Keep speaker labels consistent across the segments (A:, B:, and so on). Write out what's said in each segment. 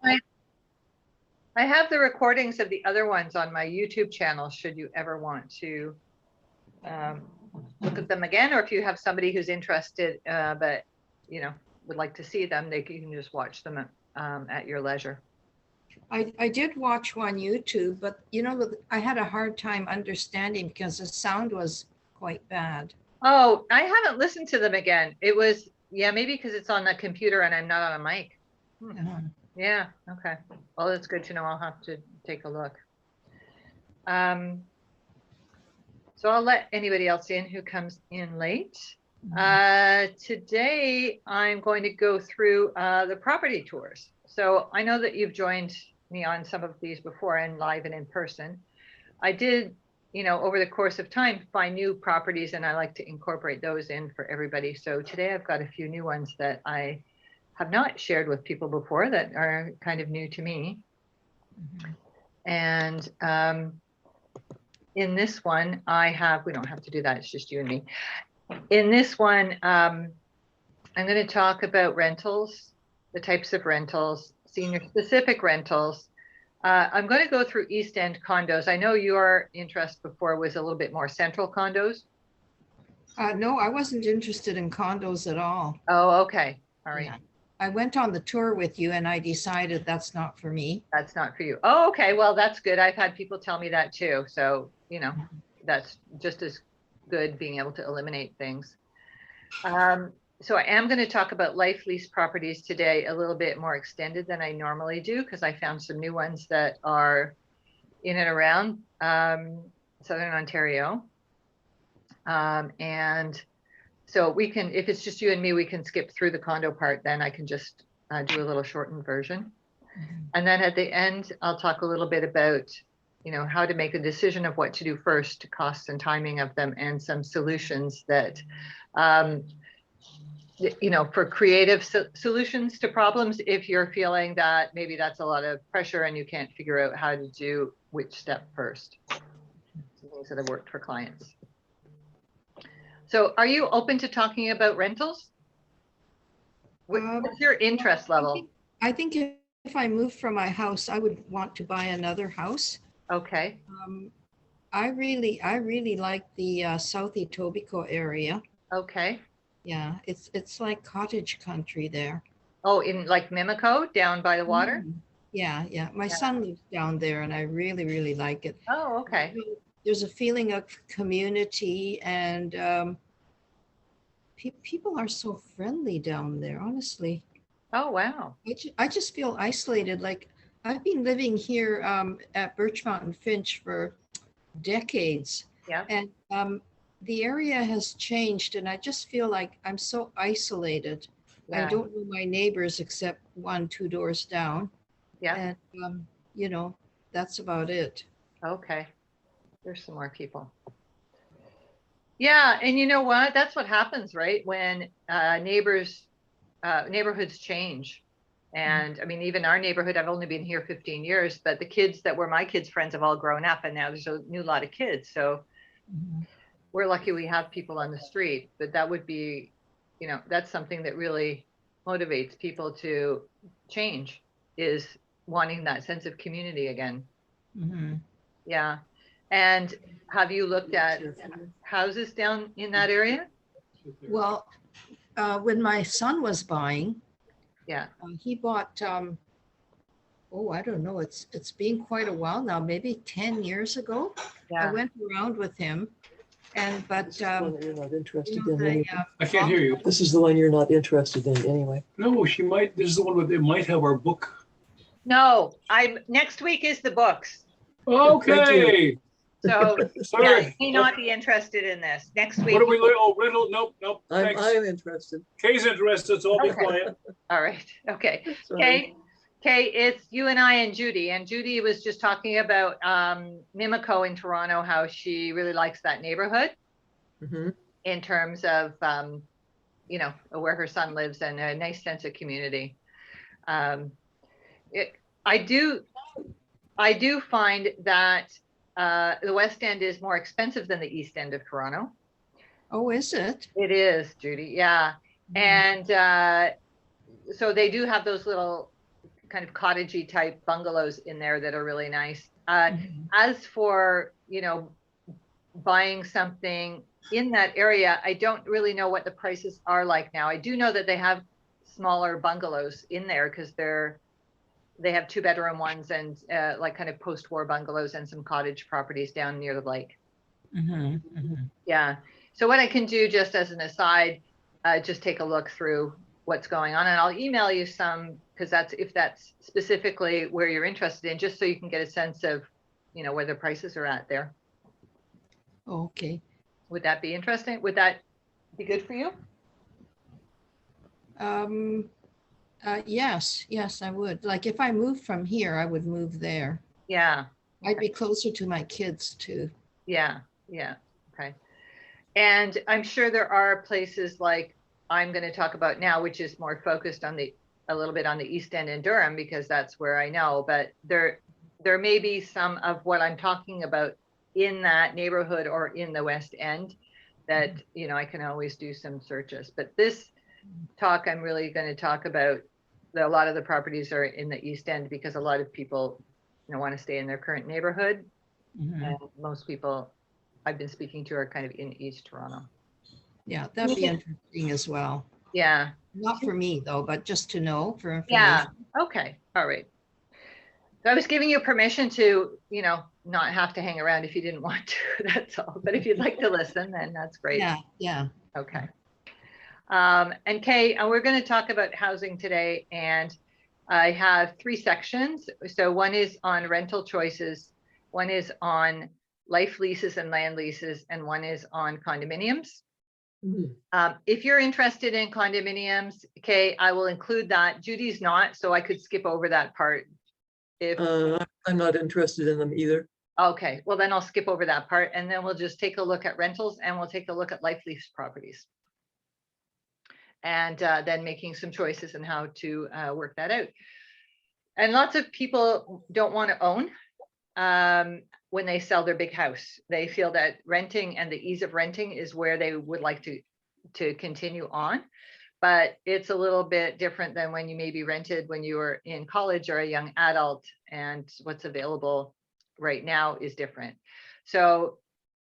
A: I, I have the recordings of the other ones on my YouTube channel, should you ever want to um, look at them again, or if you have somebody who's interested, but would like to see them, you can just watch them at your leisure.
B: I did watch one YouTube, but I had a hard time understanding because the sound was quite bad.
A: Oh, I haven't listened to them again. It was, maybe because it's on the computer and I'm not on a mic. Yeah, okay. Well, that's good to know. I'll have to take a look. So I'll let anybody else in who comes in late. Today, I'm going to go through the property tours. So I know that you've joined me on some of these before, and live and in person. I did, over the course of time, find new properties, and I like to incorporate those in for everybody. So today I've got a few new ones that I have not shared with people before that are kind of new to me. And in this one, we don't have to do that, it's just you and me. In this one, I'm going to talk about rentals, the types of rentals, senior specific rentals. I'm going to go through East End condos. I know your interest before was a little bit more central condos.
B: No, I wasn't interested in condos at all.
A: Oh, okay. All right. Yeah.
B: I went on the tour with you and I decided that's not for me.
A: That's not for you. Oh, okay. Well, that's good. I've had people tell me that too. So, that's just as good, being able to eliminate things. So I am going to talk about life lease properties today a little bit more extended than I normally do, because I found some new ones that are in and around Southern Ontario. And so we can, if it's just you and me, we can skip through the condo part, then I can just do a little shortened version. And then at the end, I'll talk a little bit about, how to make a decision of what to do first, costs and timing of them, and some solutions that, for creative solutions to problems, if you're feeling that maybe that's a lot of pressure and you can't figure out how to do which step first. Some things that have worked for clients. So are you open to talking about rentals? What's your interest level?
B: I think if I moved from my house, I would want to buy another house.
A: Okay.
B: I really like the South Etobicoke area.
A: Okay.
B: Yeah, it's like cottage country there.
A: Oh, in like Mimico, down by the water?
B: Yeah. My son lives down there and I really like it.
A: Oh, okay.
B: There's a feeling of community, and people are so friendly down there, honestly.
A: Oh, wow.
B: I just feel isolated. Like, I've been living here at Birchmount and Finch for decades.
A: Yeah.
B: And the area has changed, and I just feel like I'm so isolated. Yeah. I don't know my neighbors except 1-2 doors down.
A: Yeah.
B: And, that's about it.
A: Okay. There's some more people. Yeah. And you know what? That's what happens, right? When neighborhoods change. And I mean, even our neighborhood, I've only been here 15 years, but the kids that were my kids' friends have all grown up, and now there's a new lot of kids. So we're lucky we have people on the street, but that would be, that's something that really motivates people to change, is wanting that sense of community again. Yeah. And have you looked at houses down in that area?
B: Well, when my son was buying, he bought, I don't know, it's been quite a while now, maybe 10 years ago. Yeah. I went around with him, but this is the one that you're not interested in anyway.
C: I can't hear you.
D: This is the one you're not interested in anyway.
C: No, she might. This is the one where they might have our book.
A: No, next week is the books.
C: Okay.
A: So you may not be interested in this next week.
C: What are we? Oh, rental? Nope.
D: I'm interested.
C: Kay's interested, so I'll be quiet.
A: All right. Okay. Kay, it's you and I and Judy. And Judy was just talking about Mimico in Toronto, how she really likes that neighborhood in terms of, where her son lives, and a nice sense of community. I do find that the West End is more expensive than the East End of Toronto.
B: Oh, is it?
A: It is, Judy. Yeah. And so they do have those little kind of cottagey type bungalows in there that are really nice.
B: Mhm.
A: As for, buying something in that area, I don't really know what the prices are like now. I do know that they have smaller bungalows in there because they have 2-bedroom ones and like kind of post-war bungalows and some cottage properties down near the lake.
B: Mhm, mhm.
A: Yeah. So what I can do just as an aside, just take a look through what's going on, and I'll email you some, because if that's specifically where you're interested in, just so you can get a sense of, where the prices are at there.
B: Okay.
A: Would that be interesting? Would that be good for you?
B: Yes, I would. Like if I moved from here, I would move there.
A: Yeah.
B: I'd be closer to my kids too.
A: Yeah. Yeah. Okay. And I'm sure there are places like I'm going to talk about now, which is more focused on a little bit on the East End in Durham, because that's where I know, but there may be some of what I'm talking about in that neighborhood or in the West End that, I can always do some searches. But this talk, I'm really going to talk about a lot of the properties are in the East End, because a lot of people, want to stay in their current neighborhood.
B: Mhm.
A: And most people I've been speaking to are kind of in East Toronto.
B: Yeah, that'd be interesting as well.
A: Yeah.
B: Not for me though, but just to know for
A: Yeah.
B: information.
A: Okay. All right. So I was giving you permission to, not have to hang around if you didn't want to. That's all. But if you'd like to listen, then that's great.
B: Yeah.
A: Okay. And Kay, we're going to talk about housing today, and I have 3 sections. So one is on rental choices, one is on life leases and land leases, and one is on condominiums.
D: Mhm.
A: If you're interested in condominiums, Kay, I will include that. Judy's not, so I could skip over that part.
D: I'm not interested in them either.
A: Okay, well then I'll skip over that part, and then we'll just take a look at rentals, and we'll take a look at life lease properties. And then making some choices on how to work that out. And lots of people don't want to own when they sell their big house. They feel that renting and the ease of renting is where they would like to continue on. But it's a little bit different than when you maybe rented when you were in college or a young adult, and what's available right now is different. So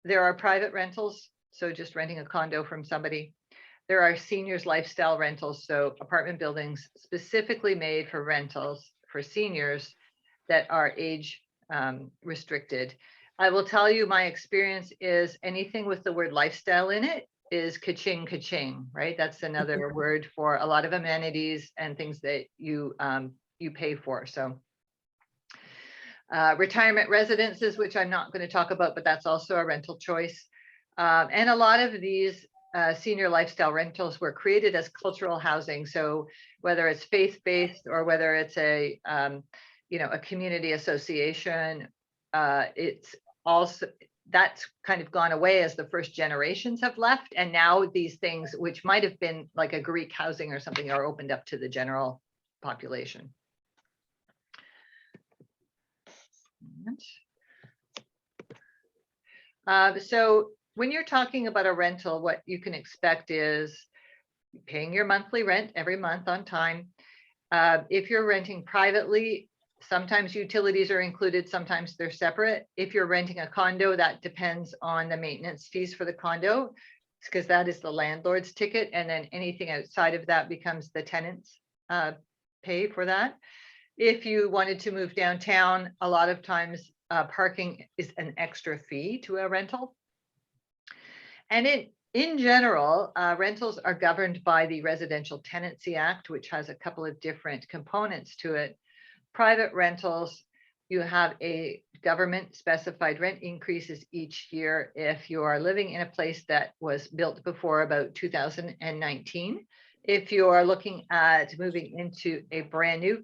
A: there are private rentals, so just renting a condo from somebody. There are seniors lifestyle rentals, so apartment buildings specifically made for rentals for seniors that are age restricted. I will tell you, my experience is anything with the word lifestyle in it is ka-ching, ka-ching, right? That's another word for a lot of amenities and things that you pay for. So retirement residences, which I'm not going to talk about, but that's also a rental choice. And a lot of these senior lifestyle rentals were created as cultural housing. So whether it's faith-based or whether it's a community association, it's also, that's kind of gone away as the first generations have left. And now these things, which might have been like a Greek housing or something, are opened up to the general population. So when you're talking about a rental, what you can expect is paying your monthly rent every month on time. If you're renting privately, sometimes utilities are included, sometimes they're separate. If you're renting a condo, that depends on the maintenance fees for the condo, because that is the landlord's ticket. And then anything outside of that becomes the tenant's pay for that. If you wanted to move downtown, a lot of times parking is an extra fee to a rental. And in general, rentals are governed by the Residential Tenancy Act, which has a couple of different components to it. Private rentals, you have a government specified rent increases each year if you are living in a place that was built before about 2019. If you are looking at moving into a brand new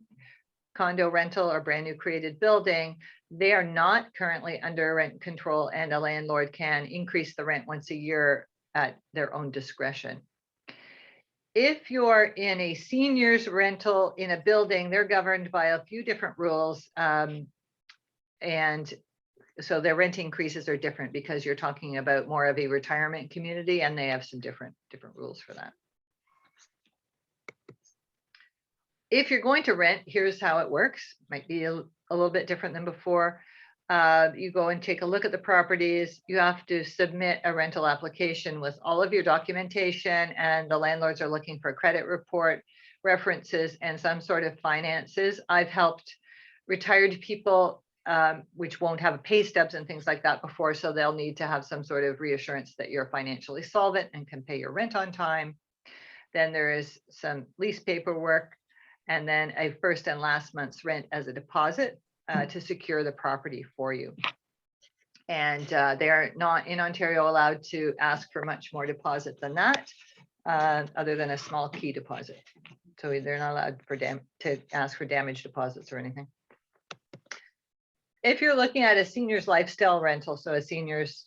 A: condo rental or brand new created building, they are not currently under rent control, and a landlord can increase the rent once a year at their own discretion. If you're in a seniors rental in a building, they're governed by a few different rules. And so their rent increases are different because you're talking about more of a retirement community, and they have some different rules for that. if you're going to rent, here's how it works. Might be a little bit different than before. You go and take a look at the properties. You have to submit a rental application with all of your documentation, and the landlords are looking for a credit report, references, and some sort of finances. I've helped retired people, which won't have pay stubs and things like that before, so they'll need to have some sort of reassurance that you're financially solvent and can pay your rent on time. Then there is some lease paperwork, and then a first and last month's rent as a deposit to secure the property for you. And they are not in Ontario allowed to ask for much more deposit than that, other than a small key deposit. So they're not allowed to ask for damage deposits or anything. If you're looking at a senior's lifestyle rental, so a senior's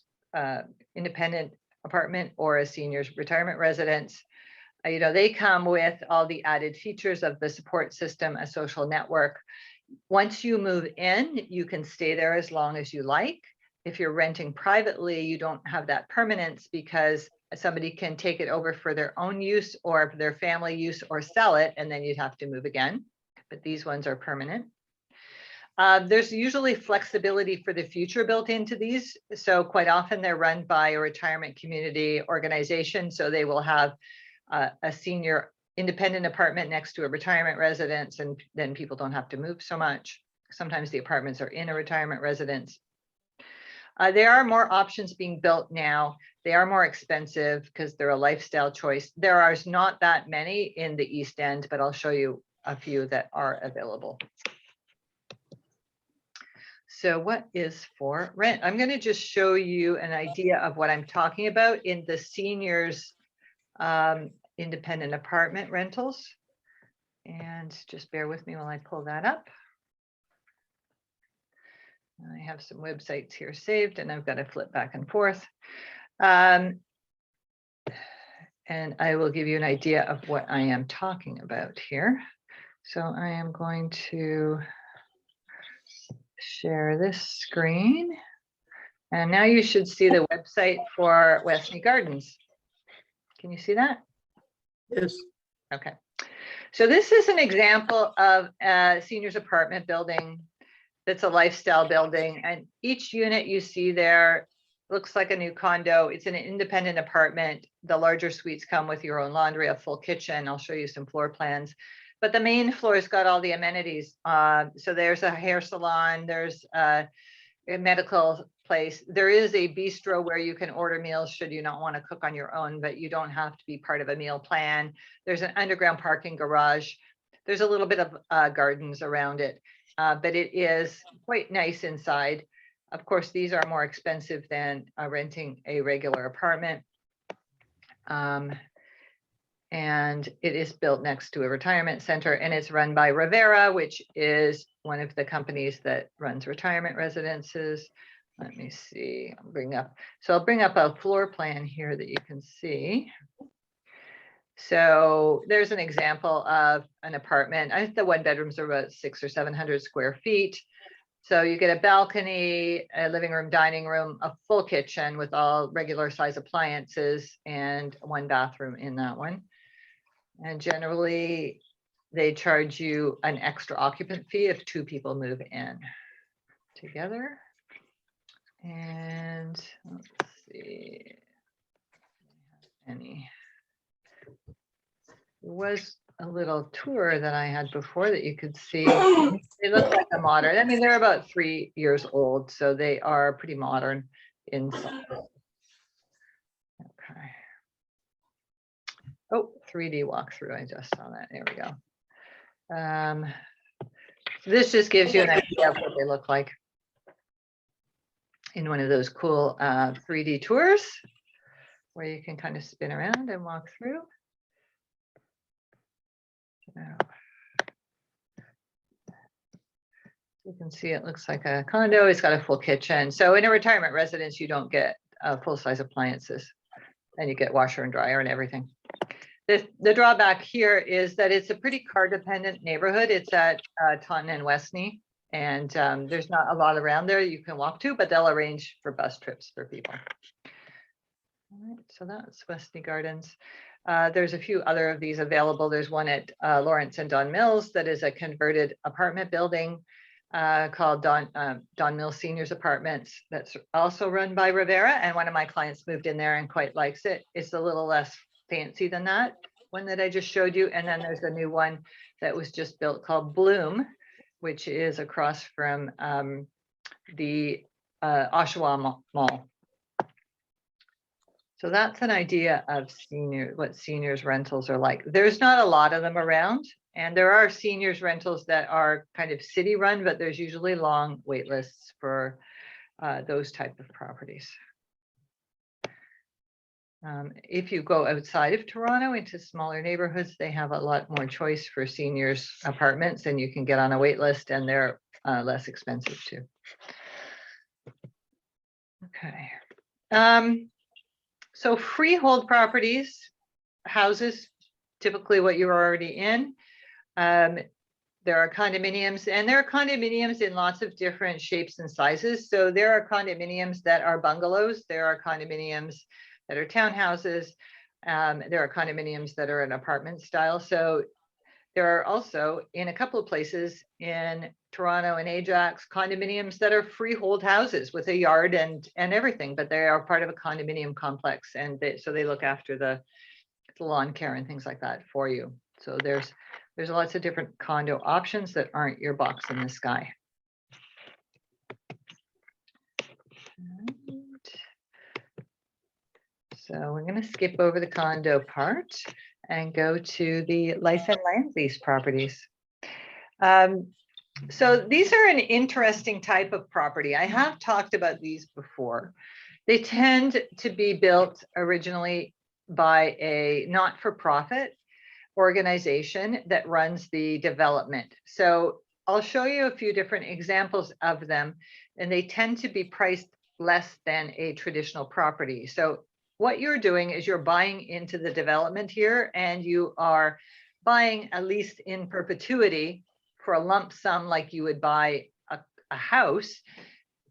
A: independent apartment or a senior's retirement residence, they come with all the added features of the support system, a social network. Once you move in, you can stay there as long as you like. If you're renting privately, you don't have that permanence because somebody can take it over for their own use or for their family use or sell it, and then you'd have to move again. But these ones are permanent. There's usually flexibility for the future built into these. So quite often they're run by a retirement community organization. So they will have a senior independent apartment next to a retirement residence, and then people don't have to move so much. Sometimes the apartments are in a retirement residence. There are more options being built now. They are more expensive because they're a lifestyle choice. There are not that many in the East End, but I'll show you a few that are available. So what is for rent? I'm going to just show you an idea of what I'm talking about in the seniors independent apartment rentals. And just bear with me while I pull that up. I have some websites here saved, and I've got to flip back and forth. And I will give you an idea of what I am talking about here. So I am going to share this screen. And now you should see the website for Westney Gardens. Can you see that?
D: Yes.
A: Okay. So this is an example of a seniors apartment building that's a lifestyle building, and each unit you see there looks like a new condo. It's an independent apartment. The larger suites come with your own laundry, a full kitchen. I'll show you some floor plans. But the main floor's got all the amenities. So there's a hair salon, there's a medical place. There is a bistro where you can order meals should you not want to cook on your own, but you don't have to be part of a meal plan. There's an underground parking garage. There's a little bit of gardens around it, but it is quite nice inside. Of course, these are more expensive than renting a regular apartment. And it is built next to a retirement center, and it's run by Rivera, which is one of the companies that runs retirement residences. Let me see, I'll bring up a floor plan here that you can see. So there's an example of an apartment. I think the one bedrooms are about 600 or 700 square feet. So you get a balcony, a living room, dining room, a full kitchen with all regular size appliances, and one bathroom in that one. And generally, they charge you an extra occupant fee if two people move in together. And let's see, there was a little tour that I had before that you could see. They look like a modern. I mean, they're about 3 years old, so they are pretty modern inside. Okay. Oh, 3D walkthrough. I just saw that. There we go. So this just gives you an idea of what they look like in one of those cool 3D tours where you can kind of spin around and walk through. Now, you can see it looks like a condo. It's got a full kitchen. So in a retirement residence, you don't get full-size appliances, and you get washer and dryer and everything. The drawback here is that it's a pretty car-dependent neighborhood. It's at Taunton and Westney, and there's not a lot around there you can walk to, but they'll arrange for bus trips for people. All right, so that's Westney Gardens. There's a few other of these available. There's one at Lawrence and Don Mills that is a converted apartment building called Don Mills Seniors Apartments. That's also run by Rivera. And one of my clients moved in there and quite likes it. It's a little less fancy than that one that I just showed you. And then there's a new one that was just built called Bloom, which is across from the Oshawa Mall. So that's an idea of what seniors rentals are like. There's not a lot of them around, and there are seniors rentals that are kind of city run, but there's usually long wait lists for those type of properties. If you go outside of Toronto into smaller neighborhoods, they have a lot more choice for seniors apartments, and you can get on a wait list, and they're less expensive too. Okay. So freehold properties, houses, typically what you're already in. There are condominiums, and there are condominiums in lots of different shapes and sizes. So there are condominiums that are bungalows. There are condominiums that are townhouses. There are condominiums that are an apartment style. So there are also, in a couple of places in Toronto and Ajax, condominiums that are freehold houses with a yard and everything, but they are part of a condominium complex, and so they look after the lawn care and things like that for you. So there's lots of different condo options that aren't your box in the sky. So we're going to skip over the condo part and go to the life and land lease properties. So these are an interesting type of property. I have talked about these before. They tend to be built originally by a not-for-profit organization that runs the development. So I'll show you a few different examples of them, and they tend to be priced less than a traditional property. So what you're doing is you're buying into the development here, and you are buying a lease in perpetuity for a lump sum, like you would buy a house,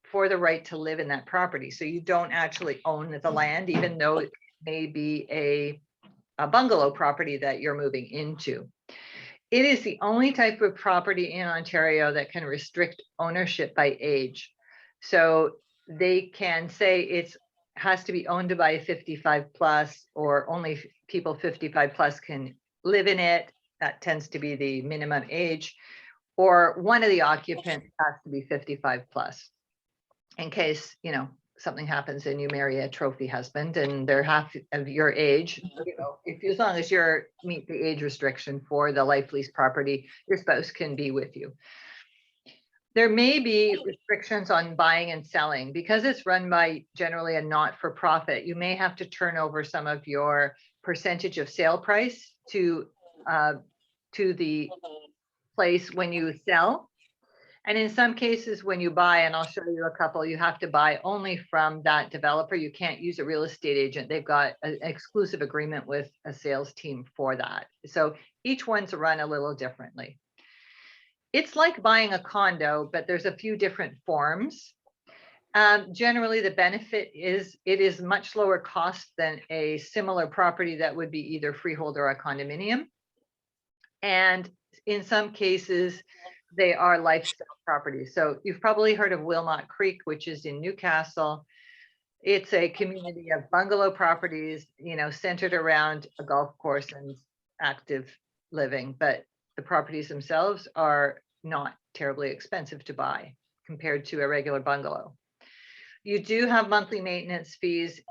A: for the right to live in that property. So you don't actually own the land, even though it may be a bungalow property that you're moving into. It is the only type of property in Ontario that can restrict ownership by age. So they can say it has to be owned by 55 plus, or only people 55 plus can live in it. That tends to be the minimum age, or one of the occupants has to be 55 plus. In case, you know, something happens and you marry a trophy husband and they're half of your age, you know, as long as you're meet the age restriction for the life lease property, your spouse can be with you. There may be restrictions on buying and selling because it's run by generally a not-for-profit. You may have to turn over some of your percentage of sale price to the place when you sell. And in some cases, when you buy, and I'll show you a couple, you have to buy only from that developer. You can't use a real estate agent. They've got an exclusive agreement with a sales team for that. So each one's run a little differently. It's like buying a condo, but there's a few different forms. Generally, the benefit is it is much lower cost than a similar property that would be either freehold or a condominium. And in some cases, they are lifestyle properties. So you've probably heard of Wilmot Creek, which is in Newcastle. It's a community of bungalow properties, you know, centered around a golf course and active living, but the properties themselves are not terribly expensive to buy compared to a regular bungalow. You do have monthly maintenance fees.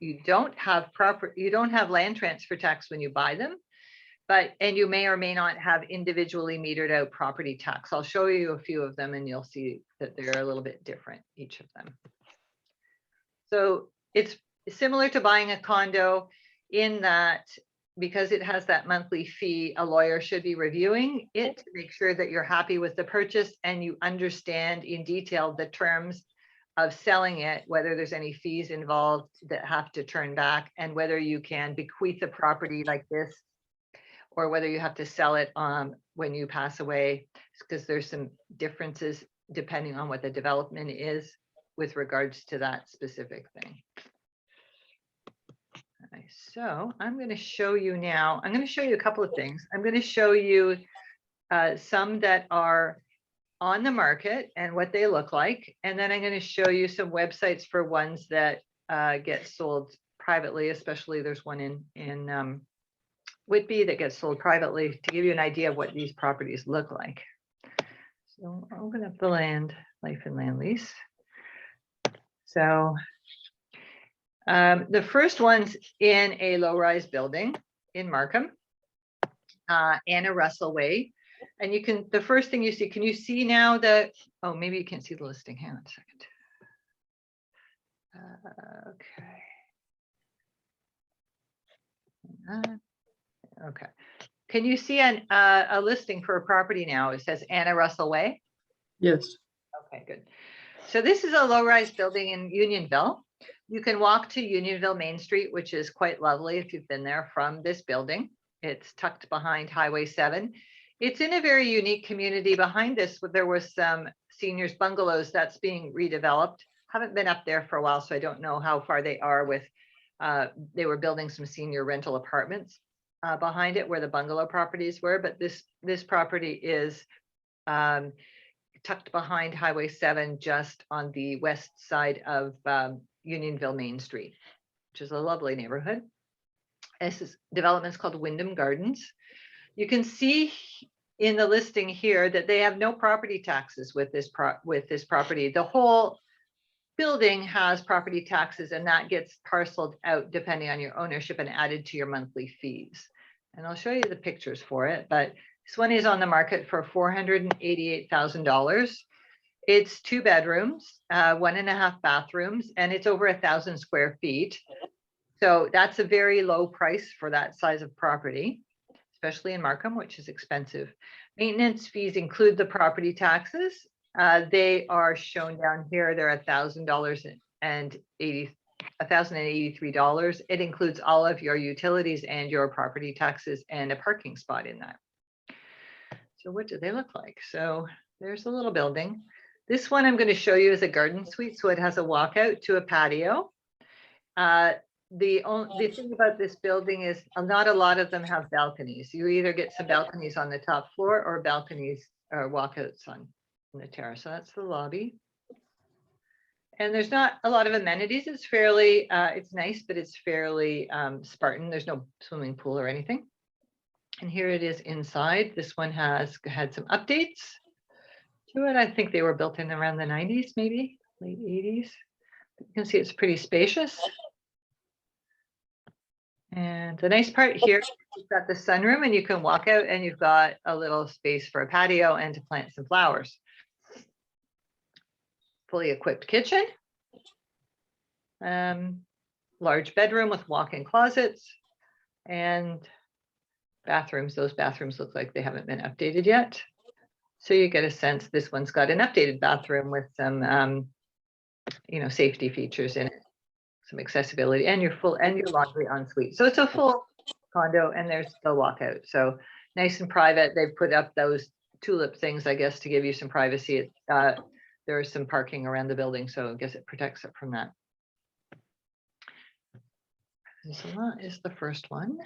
A: You don't have land transfer tax when you buy them. And you may or may not have individually metered out property tax. I'll show you a few of them and you'll see that they're a little bit different, each of them. So it's similar to buying a condo in that because it has that monthly fee, a lawyer should be reviewing it to make sure that you're happy with the purchase and you understand in detail the terms of selling it, whether there's any fees involved that have to turn back, and whether you can bequeath a property like this, or whether you have to sell it when you pass away, because there's some differences depending on what the development is with regards to that specific thing. Nice. So I'm going to show you now, I'm going to show you a couple of things. I'm going to show you some that are on the market and what they look like. And then I'm going to show you some websites for ones that get sold privately, especially there's one in Whitby that gets sold privately to give you an idea of what these properties look like. So I'll open up the life and land lease. So the first one's in a low-rise building in Markham, Anna Russell Way. And you can, the first thing you see, can you see now that, oh, maybe you can't see the listing. Hang on a second. Okay. Can you see a listing for a property now? It says Anna Russell Way.
D: Yes.
A: Okay, good. So this is a low-rise building in Unionville. You can walk to Unionville Main Street, which is quite lovely if you've been there from this building. It's tucked behind Highway 7. It's in a very unique community. Behind this, there was some seniors bungalows that's being redeveloped. Haven't been up there for a while, so I don't know how far they are with, they were building some senior rental apartments behind it where the bungalow properties were, but this property is tucked behind Highway 7, just on the west side of Unionville Main Street, which is a lovely neighborhood. This development's called Wyndham Gardens. You can see in the listing here that they have no property taxes with this property. The whole building has property taxes, and that gets parceled out depending on your ownership and added to your monthly fees. And I'll show you the pictures for it, but this one is on the market for $488,000. It's 2 bedrooms, 1.5 bathrooms, and it's over 1,000 square feet. So that's a very low price for that size of property, especially in Markham, which is expensive. Maintenance fees include the property taxes. They are shown down here. They're $1,083. It includes all of your utilities and your property taxes and a parking spot in that. So what do they look like? So there's a little building. This one I'm going to show you is a garden suite. So it has a walkout to a patio. The thing about this building is not a lot of them have balconies. You either get some balconies on the top floor or balconies or walkouts on the terrace. So that's the lobby. And there's not a lot of amenities. It's fairly, it's nice, but it's fairly Spartan. There's no swimming pool or anything. And here it is inside. This one has had some updates to it. I think they were built in around the 90s, maybe late 80s. You can see it's pretty spacious. And the nice part here, you've got the sunroom and you can walk out and you've got a little space for a patio and to plant some flowers. Fully equipped kitchen. Large bedroom with walk-in closets and bathrooms. Those bathrooms look like they haven't been updated yet. So you get a sense this one's got an updated bathroom with some, safety features in it, some accessibility, and your laundry ensuite. So it's a full condo, and there's the walkout. So nice and private. They've put up those tulip things, I guess, to give you some privacy. There is some parking around the building, so I guess it protects it from that. So that is the first one.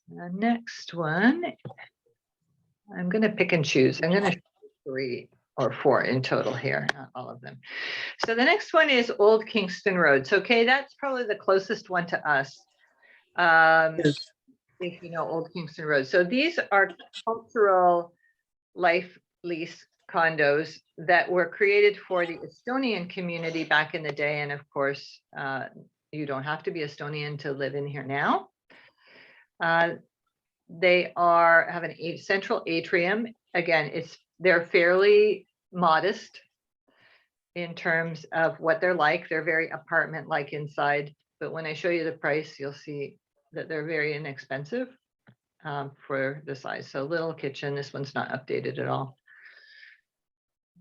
A: The next one, I'm going to pick and choose. I'm going to 3 or 4 in total here, not all of them. So the next one is Old Kingston Road. So, okay, that's probably the closest one to us.
D: Yes.
A: If you know Old Kingston Road. So these are cultural life lease condos that were created for the Estonian community back in the day. And of course, you don't have to be Estonian to live in here now. They have a central atrium. Again, they're fairly modest in terms of what they're like. They're very apartment-like inside, but when I show you the price, you'll see that they're very inexpensive for the size. So little kitchen. This one's not updated at all.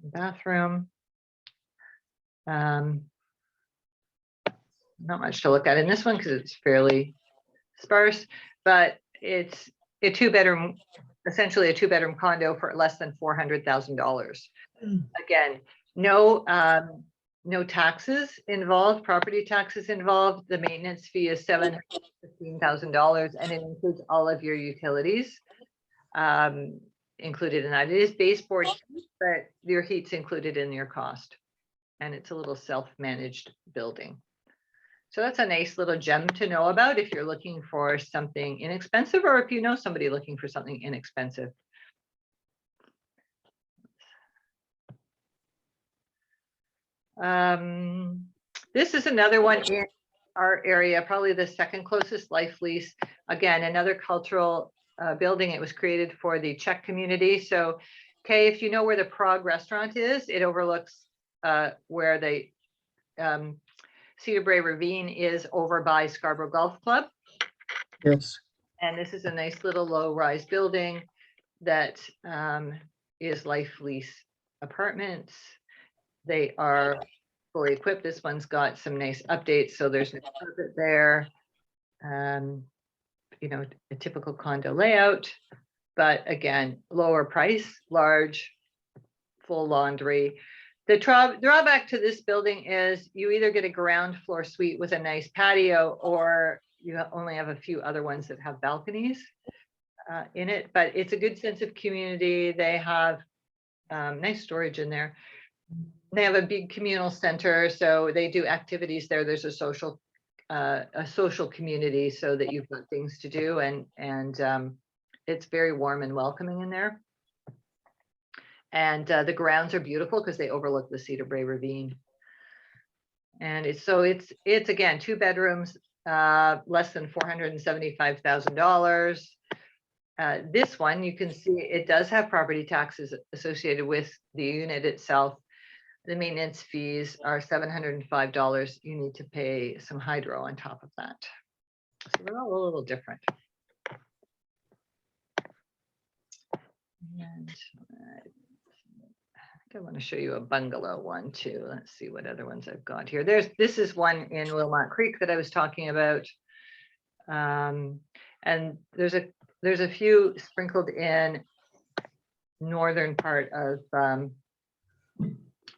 A: Bathroom. Not much to look at in this one because it's fairly sparse, but it's a 2-bedroom, essentially a 2-bedroom condo for less than $400,000. Again, no no taxes involved, property taxes involved. The maintenance fee is $715,000 and it includes all of your utilities included in that. It is baseboard heat, but your heat's included in your cost. And it's a little self-managed building. So that's a nice little gem to know about if you're looking for something inexpensive or if you know somebody looking for something inexpensive. This is another one in our area, probably the second closest life lease. Again, another cultural building. It was created for the Czech community. So, okay, if you know where the Prague restaurant is, it overlooks where the Cedar Brae Ravine is over by Scarborough Golf Club.
D: Yes.
A: And this is a nice little low-rise building that is life lease apartments. They are fully equipped. This one's got some nice updates. So there's no carpet there. You know, a typical condo layout, but again, lower price, large, full laundry. The drawback to this building is you either get a ground floor suite with a nice patio, or you only have a few other ones that have balconies in it, but it's a good sense of community. They have nice storage in there. They have a big communal center, so they do activities there. There's a social community so that you've got things to do, and it's very warm and welcoming in there. And the grounds are beautiful because they overlook the Cedar Brae Ravine. And it's again 2 bedrooms, less than $475,000. This one, you can see it does have property taxes associated with the unit itself. The maintenance fees are $705. You need to pay some hydro on top of that. So they're all a little different. And I want to show you a bungalow one too. Let's see what other ones I've got here. This is one in Wilmot Creek that I was talking about. And there's a few sprinkled in northern part of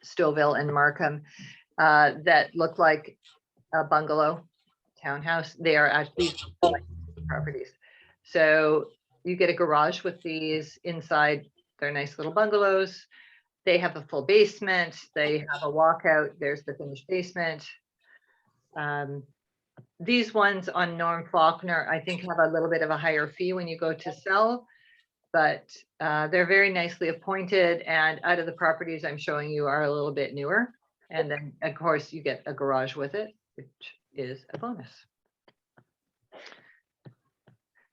A: Stouffville and Markham that look like a bungalow townhouse. They are actually properties. So you get a garage with these inside. They're nice little bungalows. They have a full basement. They have a walkout. There's the finished basement. These ones on Norm Faulkner, I think, have a little bit of a higher fee when you go to sell, but they're very nicely appointed. And out of the properties I'm showing you are a little bit newer. And then, of course, you get a garage with it, which is a bonus.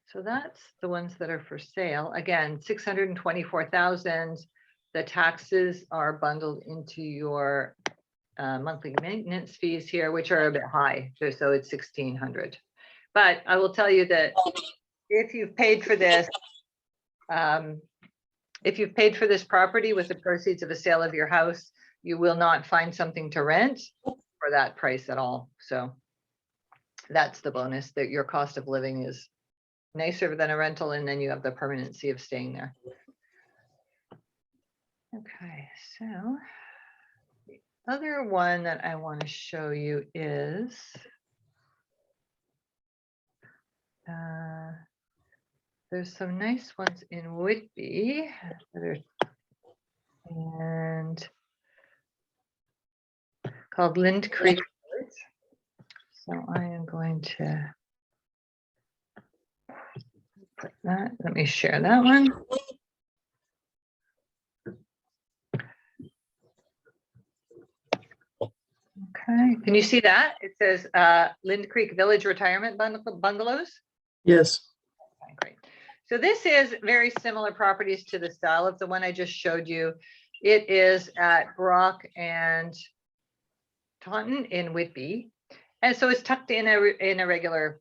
A: So that's the ones that are for sale. Again, $624,000. The taxes are bundled into your monthly maintenance fees here, which are a bit high. So it's $1,600. But I will tell you that if you've paid for this, property with the proceeds of a sale of your house, you will not find something to rent for that price at all. So that's the bonus, that your cost of living is nicer than a rental, and then you have the permanency of staying there. Okay, so the other one that I want to show you is there's some nice ones in Whitby and called Lind Creek Village. So I am going to put that, let me share that one. Okay, can you see that? It says Lind Creek Village Retirement Bungalows.
D: Yes.
A: Okay, great. So this is very similar properties to the style of the one I just showed you. It is at Brock and Taunton in Whitby. And so it's tucked in a regular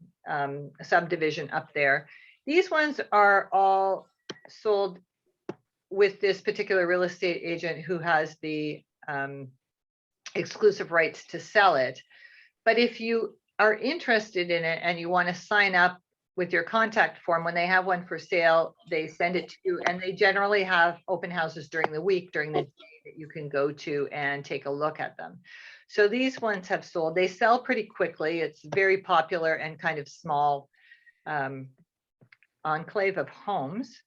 A: subdivision up there. These ones are all sold with this particular real estate agent who has the exclusive rights to sell it. But if you are interested in it and you want to sign up with your contact form, when they have one for sale, they send it to you, and they generally have open houses during the week, during the day, that you can go to and take a look at them. So these ones have sold. They sell pretty quickly. It's very popular and kind of small enclave of homes.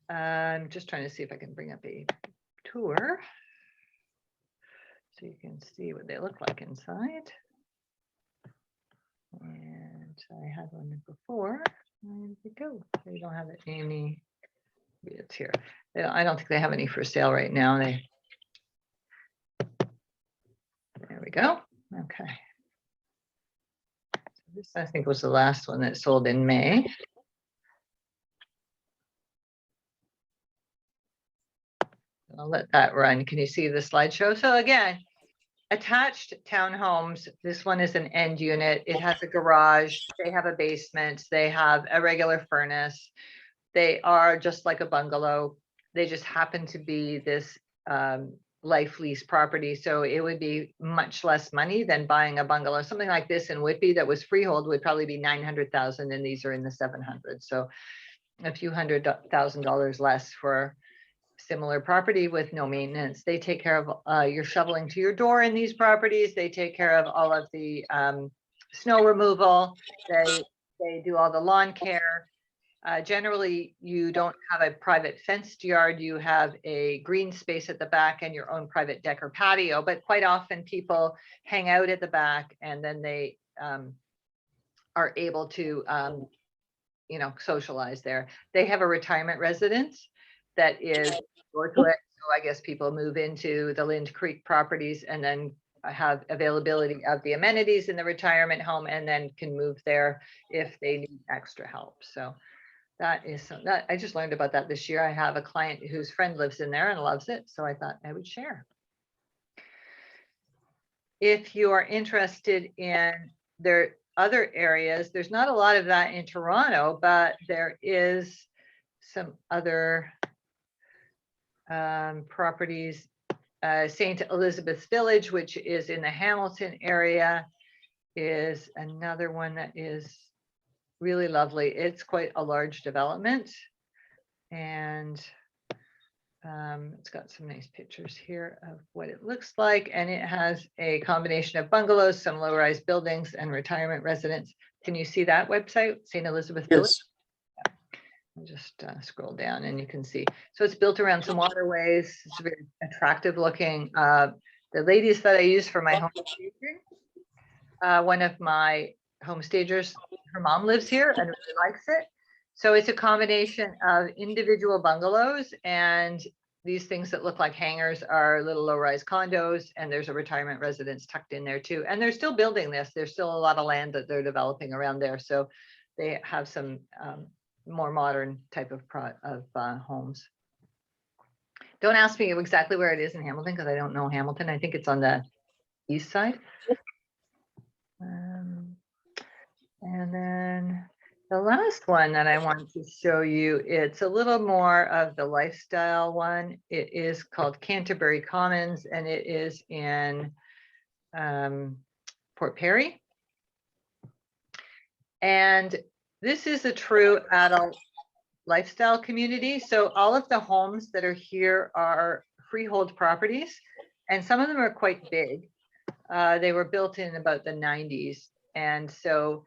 A: I'm just trying to see if I can bring up a tour so you can see what they look like inside. And I had one before. There we go. They don't have any. It's here. I don't think they have any for sale right now. There we go. Okay. So this, I think, was the last one that sold in May. I'll let that run. Can you see the slideshow? So again, attached townhomes. This one is an end unit. It has a garage. They have a basement. They have a regular furnace. They are just like a bungalow. They just happen to be this life lease property. So it would be much less money than buying a bungalow. Something like this in Whitby that was freehold would probably be 900,000, and these are in the 700. So a few $100,000 less for similar property with no maintenance. They take care of your shoveling to your door in these properties. They take care of all of the snow removal. They do all the lawn care. Generally, you don't have a private fenced yard. You have a green space at the back and your own private deck or patio, but quite often people hang out at the back and then they are able to, you know, socialize there. They have a retirement residence that is door to it. So I guess people move into the Lind Creek properties and then have availability of the amenities in the retirement home and then can move there if they need extra help. So that is that I just learned about that this year. I have a client whose friend lives in there and loves it, so I thought I would share. If you are interested in their other areas, there's not a lot of that in Toronto, but there is some other properties. St. Elizabeth's Village, which is in the Hamilton area, is another one that is really lovely. It's quite a large development, and it's got some nice pictures here of what it looks like, and it has a combination of bungalows, some low-rise buildings, and retirement residence. Can you see that website, St. Elizabeth Village?
D: Yes.
A: I'll just scroll down and you can see. So it's built around some waterways. It's very attractive looking. The ladies that I use for my home staging, one of my home stagers, her mom lives here and really likes it. So it's a combination of individual bungalows, and these things that look like hangars are little low-rise condos, and there's a retirement residence tucked in there too. And they're still building this. There's still a lot of land that they're developing around there. So they have some more modern type of homes. Don't ask me exactly where it is in Hamilton because I don't know Hamilton. I think it's on the east side. And then the last one that I want to show you, it's a little more of the lifestyle one. It is called Canterbury Commons, and it is in Port Perry. And this is a true adult lifestyle community. So all of the homes that are here are freehold properties, and some of them are quite big. They were built in about the 90s. And so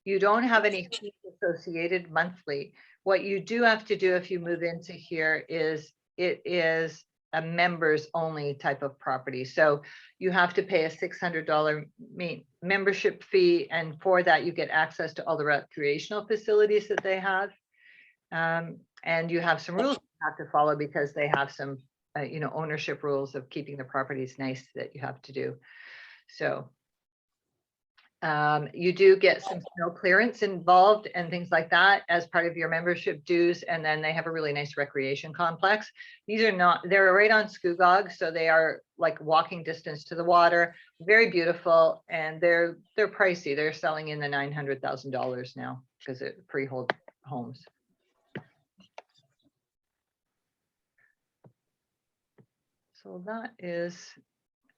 A: you don't have any fees associated monthly. What you do have to do if you move into here is it is a members only type of property. So you have to pay a $600 membership fee. And for that, you get access to all the recreational facilities that they have. And you have some rules you have to follow because they have some, you know, ownership rules of keeping the properties nice that you have to do. So you do get some snow clearance involved and things like that as part of your membership dues. And then they have a really nice recreation complex. These are not, they're right on Scugog. So they are like walking distance to the water, very beautiful. And they're pricey. They're selling in the $900,000 now because it's freehold homes. So that is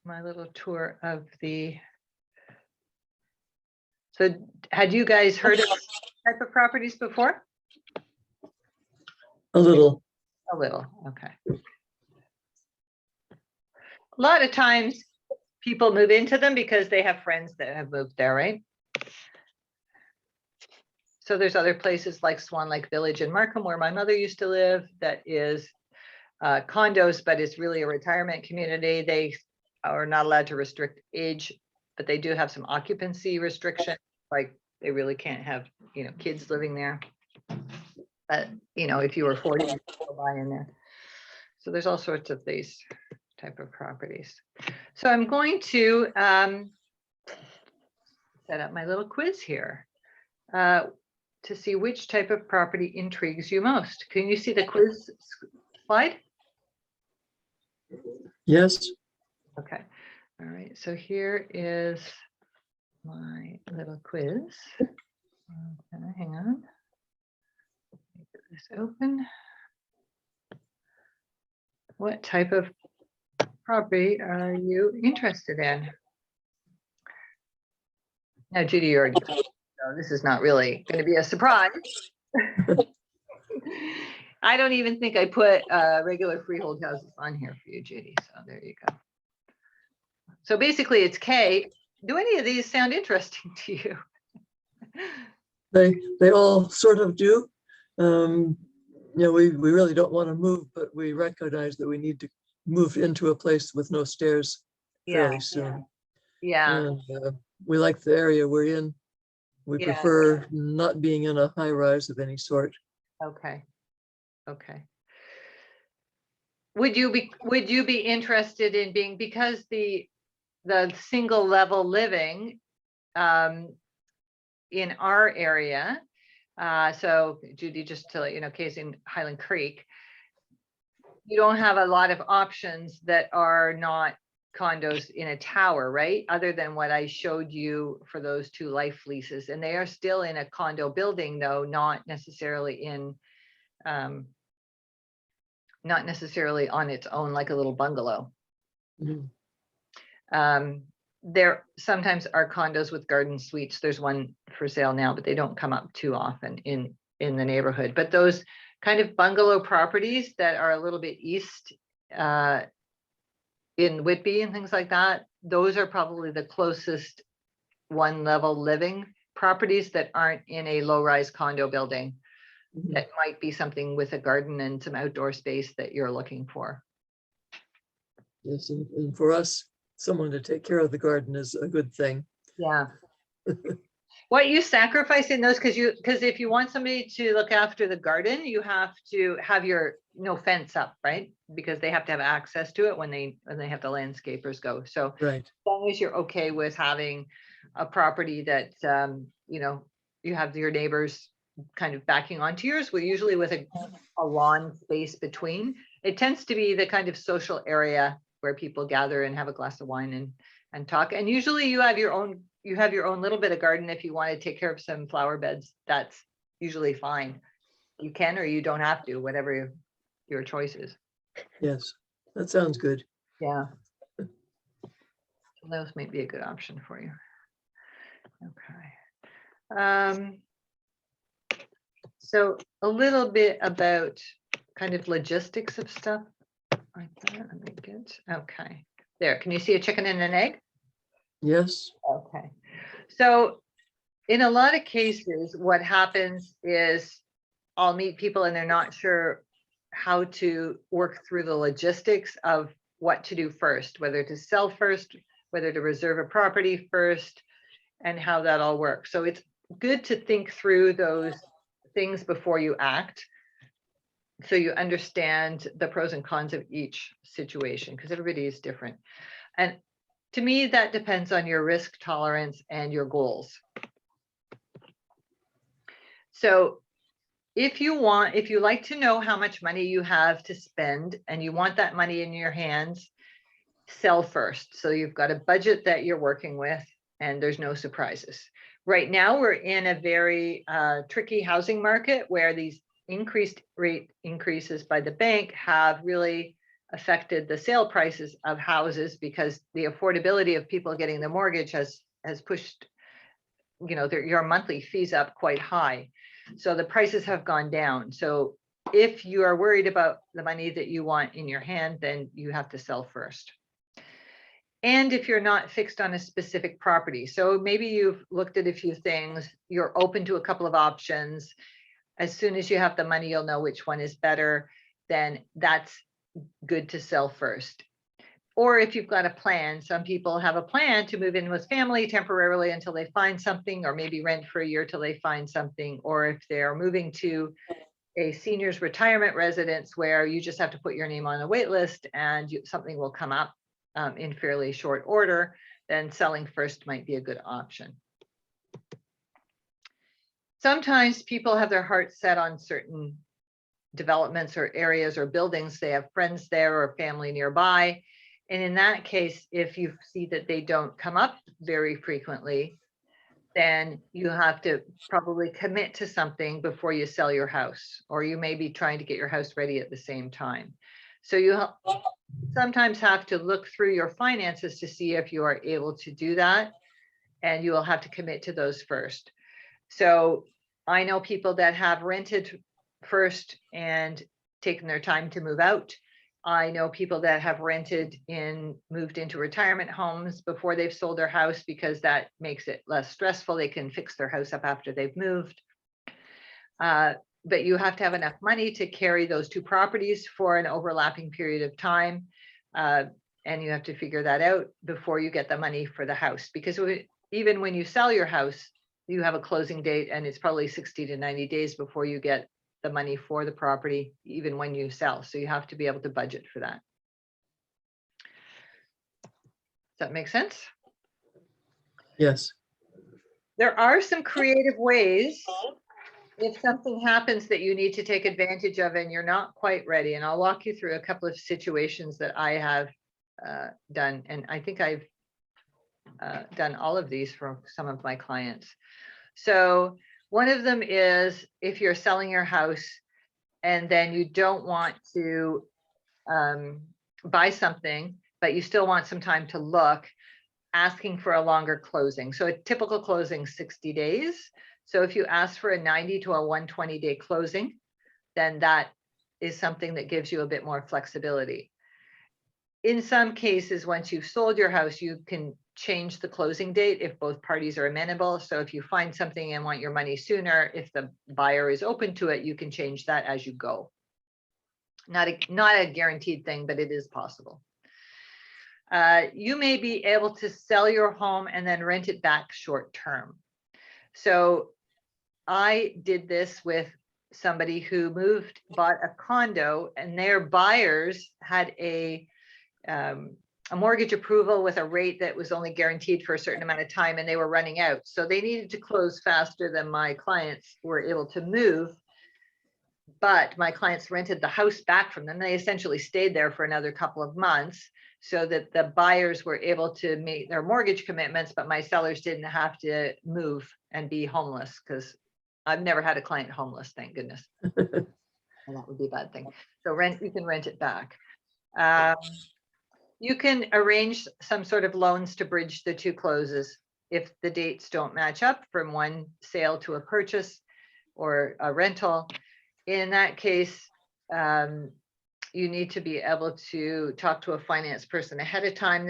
A: my little tour of the. So had you guys heard of this type of properties before?
D: A little.
A: A little, okay. A lot of times people move into them because they have friends that have moved there, right? So there's other places like Swan Lake Village in Markham where my mother used to live that is condos, but it's really a retirement community. They are not allowed to restrict age, but they do have some occupancy restriction. Like they really can't have, kids living there. But, if you were 40, you could go buy in there. So there's all sorts of these type of properties. So I'm going to set up my little quiz here to see which type of property intrigues you most. Can you see the quiz slide?
D: Yes.
A: Okay. All right. So here is my little quiz. Hang on. Get this open. What type of property are you interested in? Now, Judy, you already told me, so this is not really going to be a surprise. I don't even think I put regular freehold houses on here for you, Judy. So there you go. So basically it's K. Do any of these sound interesting to you?
D: They all sort of do. We really don't want to move, but we recognize that we need to move into a place with no stairs fairly soon.
A: Yeah.
D: And we like the area we're in. We
A: Yeah.
D: prefer not being in a high rise of any sort.
A: Okay. Okay. Would you be interested in being, because the single level living in our area, so Judy, just to let you know, case in Highland Creek, you don't have a lot of options that are not condos in a tower, right? Other than what I showed you for those 2 life leases, and they are still in a condo building, though not necessarily on its own, like a little bungalow.
D: Mhm.
A: There sometimes are condos with garden suites. There's one for sale now, but they don't come up too often in the neighborhood. But those kind of bungalow properties that are a little bit east in Whitby and things like that, those are probably the closest 1 level living properties that aren't in a low-rise condo building.
D: Mhm.
A: That might be something with a garden and some outdoor space that you're looking for.
D: Yes, and for us, someone to take care of the garden is a good thing.
A: Yeah. What you sacrifice in those, because if you want somebody to look after the garden, you have to have your fence up, right? Because they have to have access to it when they have the landscapers go. So
D: Right.
A: as long as you're okay with having a property that you have your neighbors kind of backing onto yours, usually with a lawn space between. It tends to be the kind of social area where people gather and have a glass of wine and talk. And usually you have your own little bit of garden. If you want to take care of some flower beds, that's usually fine. You can, or you don't have to, whatever your choice is.
D: Yes, that sounds good.
A: Yeah. So those might be a good option for you. Okay. So a little bit about kind of logistics of stuff like that. Let me get, okay. There, can you see a chicken and an egg?
D: Yes.
A: Okay. So in a lot of cases, what happens is I'll meet people and they're not sure how to work through the logistics of what to do first, whether to sell first, whether to reserve a property first, and how that all works. So it's good to think through those things before you act, so you understand the pros and cons of each situation, because everybody is different. And to me, that depends on your risk tolerance and your goals. So if you like to know how much money you have to spend and you want that money in your hands, sell first. So you've got a budget that you're working with and there's no surprises. Right now, we're in a very tricky housing market where these increased rate increases by the bank have really affected the sale prices of houses, because the affordability of people getting the mortgage has pushed your monthly fees up quite high. So the prices have gone down. So if you are worried about the money that you want in your hand, then you have to sell first. And if you're not fixed on a specific property. So maybe you've looked at a few things, you're open to a couple of options. As soon as you have the money, you'll know which one is better. Then that's good to sell first. Or if you've got a plan, some people have a plan to move in with family temporarily until they find something, or maybe rent for a year till they find something. Or if they're moving to a senior's retirement residence where you just have to put your name on a wait list and something will come up in fairly short order, then selling first might be a good option. Sometimes people have their hearts set on certain developments or areas or buildings. They have friends there or family nearby. And in that case, if you see that they don't come up very frequently, then you have to probably commit to something before you sell your house, or you may be trying to get your house ready at the same time. So you sometimes have to look through your finances to see if you are able to do that, and you will have to commit to those first. So I know people that have rented first and taken their time to move out. I know people that have rented moved into retirement homes before they've sold their house, because that makes it less stressful. They can fix their house up after they've moved. But you have to have enough money to carry those two properties for an overlapping period of time. And you have to figure that out before you get the money for the house, because even when you sell your house, you have a closing date, and it's probably 60 to 90 days before you get the money for the property, even when you sell. So you have to be able to budget for that. Does that make sense?
D: Yes.
A: There are some creative ways if something happens that you need to take advantage of and you're not quite ready. And I'll walk you through a couple of situations that I have done. And I think I've done all of these for some of my clients. So one of them is if you're selling your house and then you don't want to buy something, but you still want some time to look, asking for a longer closing. So a typical closing 60 days. So if you ask for a 90 to a 120-day closing, then that is something that gives you a bit more flexibility. In some cases, once you've sold your house, you can change the closing date if both parties are amenable. So if you find something and want your money sooner, if the buyer is open to it, you can change that as you go. Not a guaranteed thing, but it is possible. You may be able to sell your home and then rent it back short term. So I did this with somebody who bought a condo, and their buyers had a mortgage approval with a rate that was only guaranteed for a certain amount of time, and they were running out. So they needed to close faster than my clients were able to move. But my clients rented the house back from them. They essentially stayed there for another couple of months so that the buyers were able to meet their mortgage commitments, but my sellers didn't have to move and be homeless, because I've never had a client homeless, thank goodness. And that would be a bad thing. So you can rent it back. You can arrange some sort of loans to bridge the two closes if the dates don't match up from one sale to a purchase or a rental. In that case, you need to be able to talk to a finance person ahead of time.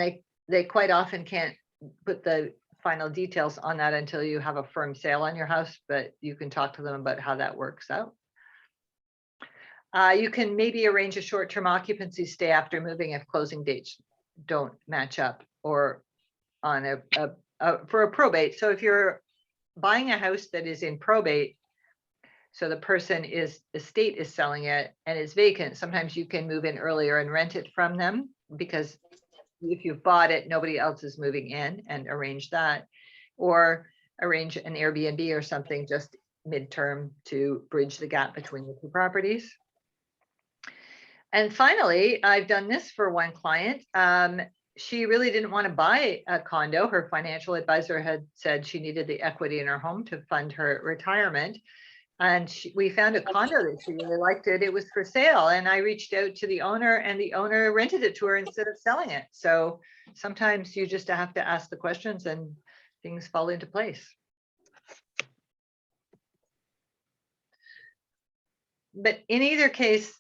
A: They quite often can't put the final details on that until you have a firm sale on your house, but you can talk to them about how that works out. You can maybe arrange a short-term occupancy stay after moving if closing dates don't match up, or on for a probate. So if you're buying a house that is in probate, so the estate is selling it and it's vacant, sometimes you can move in earlier and rent it from them, because if you've bought it, nobody else is moving in, and arrange that, or arrange an Airbnb or something just midterm to bridge the gap between the two properties. And finally, I've done this for one client. She really didn't want to buy a condo. Her financial advisor had said she needed the equity in her home to fund her retirement. And we found a condo that she really liked it. It was for sale. And I reached out to the owner, and the owner rented it to her instead of selling it. So sometimes you just have to ask the questions and things fall into place. But in either case,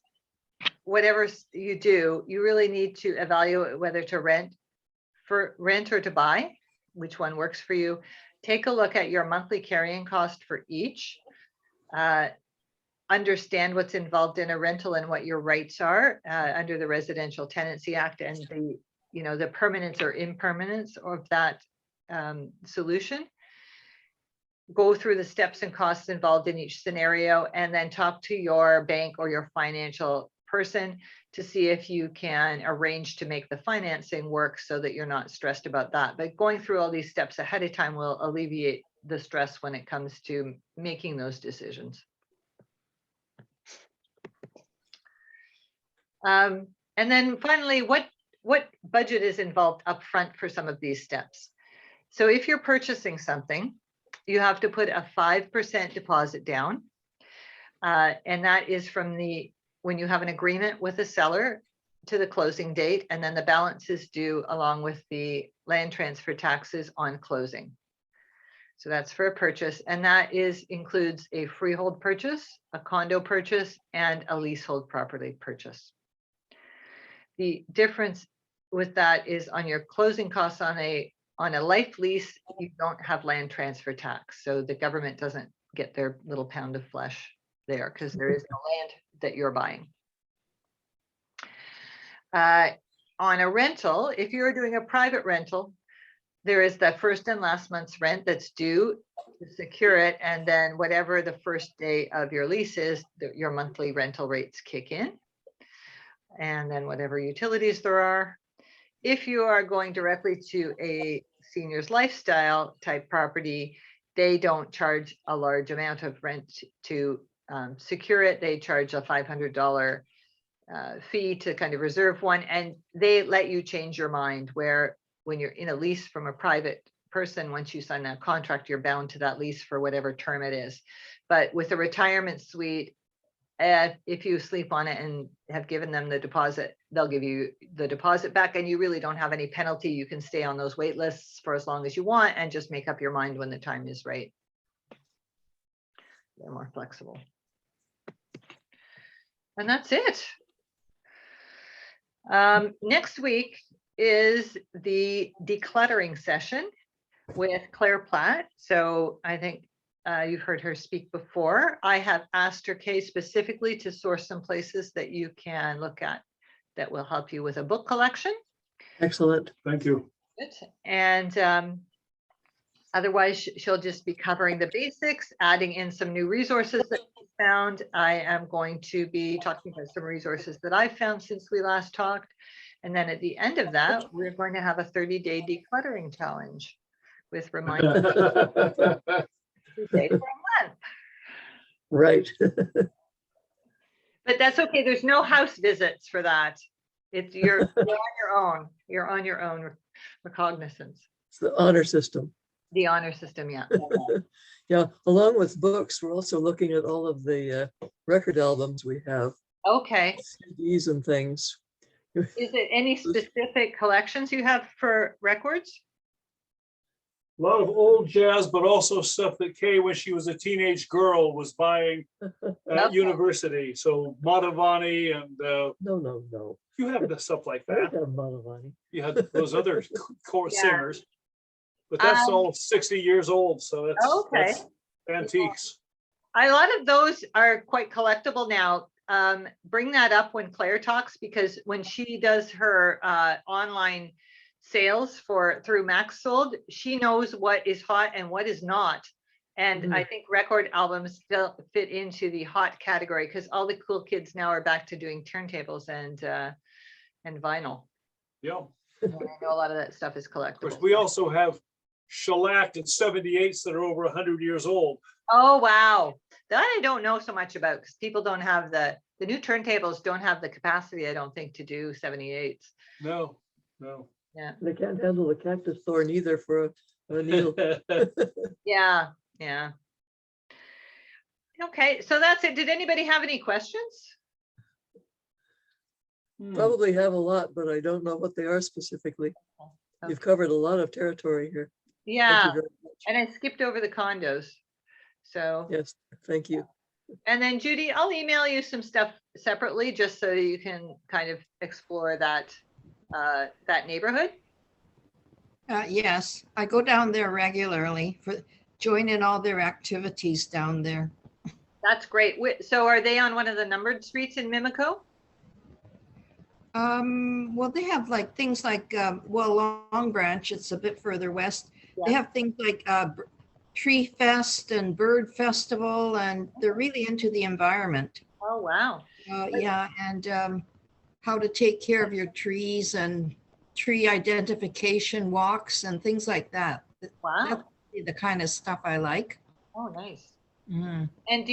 A: whatever you do, you really need to evaluate whether to rent for rent or to buy, which one works for you. Take a look at your monthly carrying cost for each. Understand what's involved in a rental and what your rights are under the Residential Tenancy Act and the, the permanence or impermanence of that solution. Go through the steps and costs involved in each scenario, and then talk to your bank or your financial person to see if you can arrange to make the financing work so that you're not stressed about that. But going through all these steps ahead of time will alleviate the stress when it comes to making those decisions. And then finally, what budget is involved upfront for some of these steps? So if you're purchasing something, you have to put a 5% deposit down. And that is from when you have an agreement with the seller to the closing date, and then the balance is due along with the land transfer taxes on closing. So that's for a purchase, and that includes a freehold purchase, a condo purchase, and a leasehold property purchase. The difference with that is on your closing costs on a life lease, you don't have land transfer tax. So the government doesn't get their little pound of flesh there because there is no land that you're buying. On a rental, if you're doing a private rental, there is the first and last month's rent that's due to secure it. And then whatever the first day of your lease is, your monthly rental rates kick in. And then whatever utilities there are. If you are going directly to a senior's lifestyle type property, they don't charge a large amount of rent to secure it. They charge a $500 fee to kind of reserve one, and they let you change your mind, where when you're in a lease from a private person, once you sign that contract, you're bound to that lease for whatever term it is. But with a retirement suite, if you sleep on it and have given them the deposit, they'll give you the deposit back, and you really don't have any penalty. You can stay on those wait lists for as long as you want and just make up your mind when the time is right. They're more flexible. And that's it. Next week is the decluttering session with Claire Platt. So I think you've heard her speak before. I have asked her, Kay, specifically to source some places that you can look at that will help you with a book collection.
D: Excellent.
C: Thank you.
A: Good. And otherwise, she'll just be covering the basics, adding in some new resources that she found. I am going to be talking about some resources that I've found since we last talked. And then at the end of that, we're going to have a 30-day decluttering challenge with reminders. Day for a month.
D: Right.
A: But that's okay. There's no house visits for that. You're on your own. You're on your own recognizance.
D: It's the honor system.
A: The honor system, yeah.
D: Yeah, along with books, we're also looking at all of the record albums we have.
A: Okay.
D: CDs and things.
A: Is it any specific collections you have for records?
C: A lot of old jazz, but also stuff that Kay, when she was a teenage girl, was buying at university. So Madhavani and
D: No.
C: you have the stuff like
D: I
C: that.
D: have Madhavani.
C: You had those other core
A: Yeah.
C: singers, but that's all 60 years old. So
A: Okay.
C: that's antiques.
A: A lot of those are quite collectible now. Bring that up when Claire talks, because when she does her online sales through MaxSold, she knows what is hot and what is not. And I think record albums still fit into the hot category because all the cool kids now are back to doing turntables and vinyl.
C: Yeah.
A: And I know a lot of that stuff is
C: Of course,
A: collectible.
C: we also have shellacked and 78s that are over 100 years old.
A: Oh, wow. That I don't know so much about because people don't have the new turntables don't have the capacity, I don't think, to do 78s.
C: No.
A: Yeah.
D: They can't handle the cactus thorn either for a needle.
A: Yeah. Okay, so that's it. Did anybody have any questions?
D: Probably have a lot, but I don't know what they are specifically. You've covered a lot of territory here. Thank
A: Yeah,
D: you very much.
A: and I skipped over the condos. So,
D: Yes, thank you.
A: and then Judy, I'll email you some stuff separately just so you can kind of explore that that neighborhood.
B: Yes, I go down there regularly join in all their activities down there.
A: That's great. So are they on one of the numbered streets in Mimico?
B: Well, they have like things like, Long Branch, it's a bit further west. They
A: Yeah.
B: have things like Tree Fest and Bird Festival, and they're really into the environment.
A: Oh, wow.
B: Yeah, and how to take care of your trees and tree identification walks and things like that.
A: Wow.
B: That's the kind of stuff I like.
A: Oh, nice.
B: Mhm.
A: And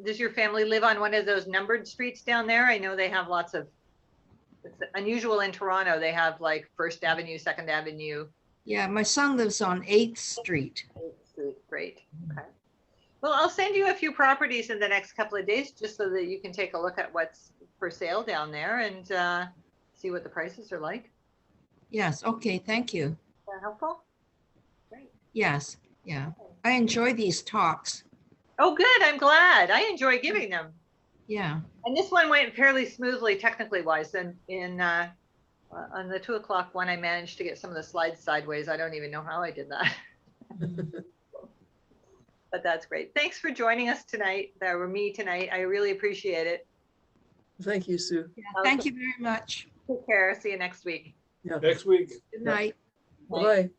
A: does your family live on one of those numbered streets down there? I know they have lots of, it's unusual in Toronto. They have like First Avenue, Second Avenue.
B: Yeah, my son lives on 8th Street.
A: 8th Street. Great. Okay. Well, I'll send you a few properties in the next couple of days just so that you can take a look at what's for sale down there and see what the prices are like.
B: Yes, okay, thank you.
A: Is that helpful? Great.
B: Yes, yeah. I enjoy these talks.
A: Oh, good. I'm glad. I enjoy giving them.
B: Yeah.
A: And this one went fairly smoothly, technically wise. And on the 2 o'clock one, I managed to get some of the slides sideways. I don't even know how I did that. But that's great. Thanks for joining us tonight, or me tonight. I really appreciate it.
D: Thank you, Sue.
B: Yeah, thank you very much.
A: Take care. See you next week.
D: Yeah.
C: Next week.
B: Good night.
D: Bye.